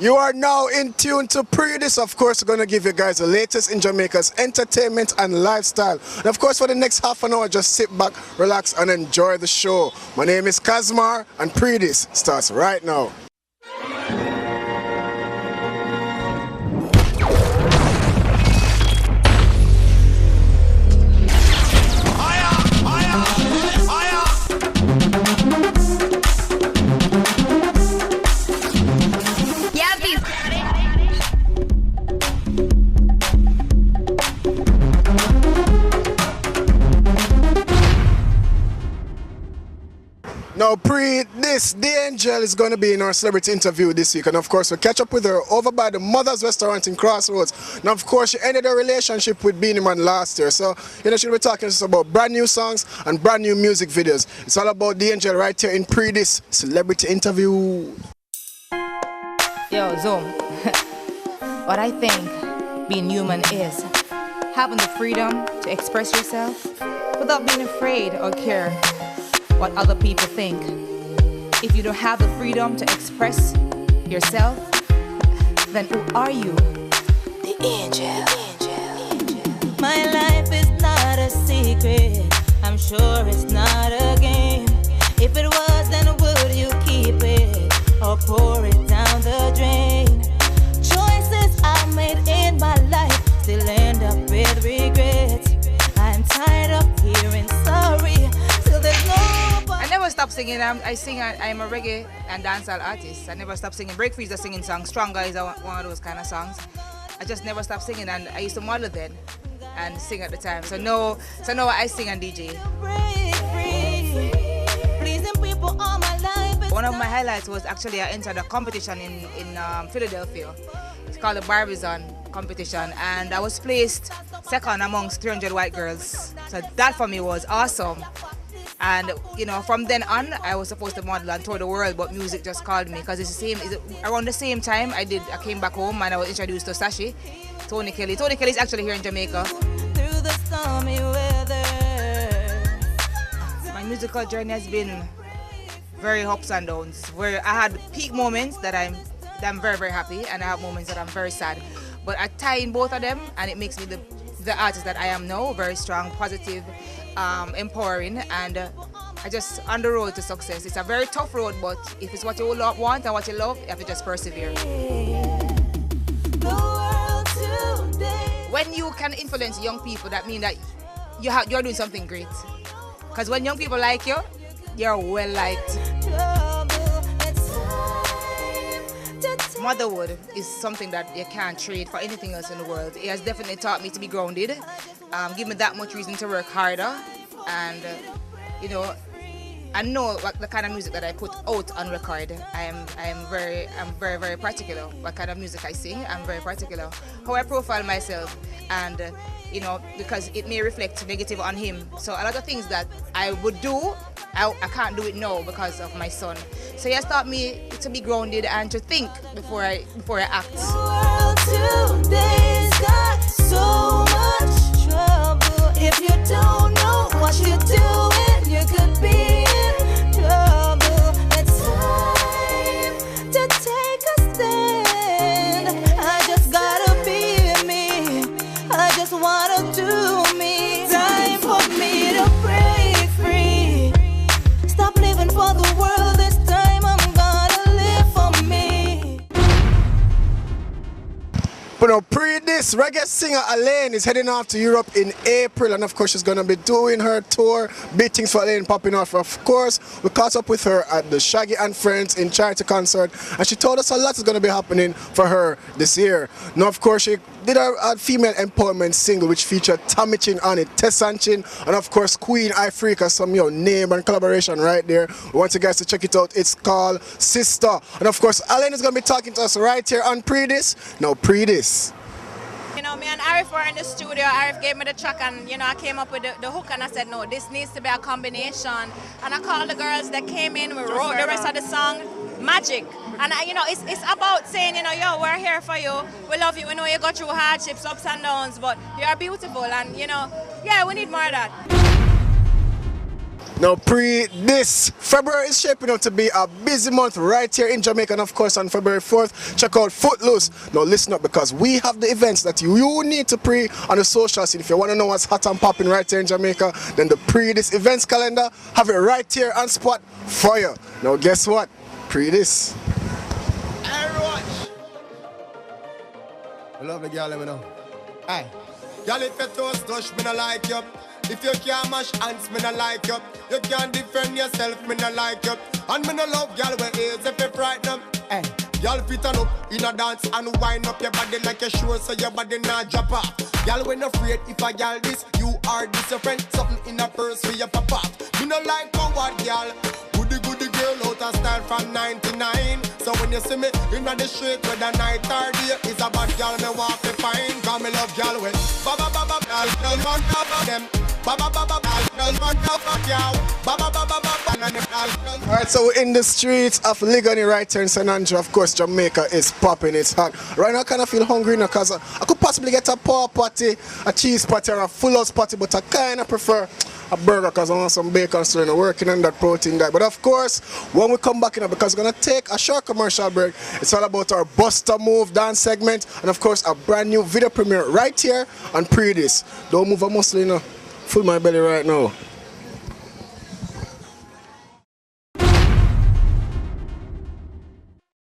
You are now in tune to Pree Dis. Of course, we're going to give you guys the latest in Jamaica's entertainment and lifestyle. And of course, for the next half an hour, just sit back, relax, and enjoy the show. My name is Casmar, and Pree Dis starts right now. Now, Pree Dis, the angel, is going to be in our celebrity interview this week. And of course, we'll catch up with her over by the Mother's Restaurant in Crossroads. Now, of course, she ended her relationship with Beenie Man last year. So, you know, she'll be talking to us about brand new songs and brand new music videos. It's all about the angel right here in Pree Dis celebrity interview. Yo, Zoom. What I think being human is having the freedom to express yourself without being afraid or care what other people think. If you don't have the freedom to express yourself, then who are you? The angel. My life is not a secret. I'm sure it's not a game. If it was, then would you keep it or pour it down the drain? Choices I made in my life still end up with regrets. I'm tired of hearing sorry. I never stop singing. I'm a reggae and dancehall artist. I never stop singing. Break Freeze is singing songs. Stronger is one of those kind of songs. I just never stop singing, and I used to model then and sing at the time. So now I sing and DJ. One of my highlights was actually I entered a competition in Philadelphia. It's called the Caribvision competition, and I was placed second amongst 300 white girls. So that for me was awesome. And you know, from then on, I was supposed to model and tour the world, but music just called me because it's around the same time I came back home and I was introduced to Sashi, Tony Kelly. Tony Kelly is actually here in Jamaica. Through the stormy weather. My musical journey has been very ups and downs. Where I had peak moments that I'm very, very happy, and I have moments that I'm very sad. But I tie in both of them, and it makes me the artist that I am now, very strong, positive, empowering, and I just on the road to success. It's a very tough road, but if it's what you want and what you love, you have to just persevere. When you can influence young people, that means that you're doing something great. Because when young people like you, you're well liked. Motherhood is something that you can't trade for anything else in the world. It has definitely taught me to be grounded, give me that much reason to work harder, and you know, I know what the kind of music that I put out on record. I'm very, very particular. What kind of music I sing, I'm very particular. How I profile myself, and you know, because it may reflect negative on him. So a lot of things that I would do, I can't do it now because of my son. So he has taught me to be grounded and to think before I act. The world today's got so much trouble. If you don't know what you're doing, you could be in trouble. It's time to take a stand. I just gotta be me. I just wanna do me. Time for me to break free. Stop living for the world. This time I'm gonna live for me. But now, Pree Dis, reggae singer Alaine is heading off to Europe in April, and of course she's going to be doing her tour. Big things for Alaine popping off. Of course, we caught up with her at the Shaggy and Friends in charity concert, and she told us a lot is going to be happening for her this year. Now, of course, she did a female empowerment single which featured Tommy Chin on it, Tessanchin, and of course Queen Ifrica, some name and collaboration right there. We want you guys to check it out. It's called Sister. And of course, Alaine is going to be talking to us right here on Pree Dis. Now, Pree Dis. You know, me and Arif were in the studio. Arif gave me the track, and you know, I came up with the hook, and I said, no, this needs to be a combination. And I called the girls that came in. We wrote the rest of the song, Magic. And you know, it's about saying, you know, yo, we're here for you. We love you. We know you go through hardships, ups and downs, but you are beautiful, and you know, yeah, we need more of that. Now, this February is shaping up to be a busy month right here in Jamaica, and of course on February 4th, check out Footloose. Now listen up, because we have the events that you need to pre on the social scene. If you want to know what's hot and popping right here in Jamaica, then the Pree Dis Events Calendar have it right here on spot for you. Now guess what? Pree Dis. I love the girl, let me know. Hey, girl, if you toast touch, me no like you. If you can't mash hands, me no like you. You can't defend yourself, me no like you. And me no love girl with ears if you frighten them. Hey, girl fit on up in a dance and wind up your body like a sure so your body not drop off. Girl when afraid if a girl this, you are this your friend. Something in a purse for your pop off. Me no like coward girl. Goody girl out of style from 99. So when you see me in the street with a night or day, it's a bad girl me walk me fine. Cause me love girl with baba baba girl on top of them. Alright, so we're in the streets of Liguanea right here in St. Andrew. Of course, Jamaica is popping, it's hot. Right now I kind of feel hungry now because I could possibly get a paw patty, a cheese patty, or a full house patty, but I kind of prefer a burger because I want some bacon, so I'm working on that protein diet. But of course, when we come back in, because we're going to take a short commercial break, it's all about our Busta Move Dance segment, and of course, a brand new video premiere right here on Pree Dis. Don't move a muscle, you know. Full my belly right now.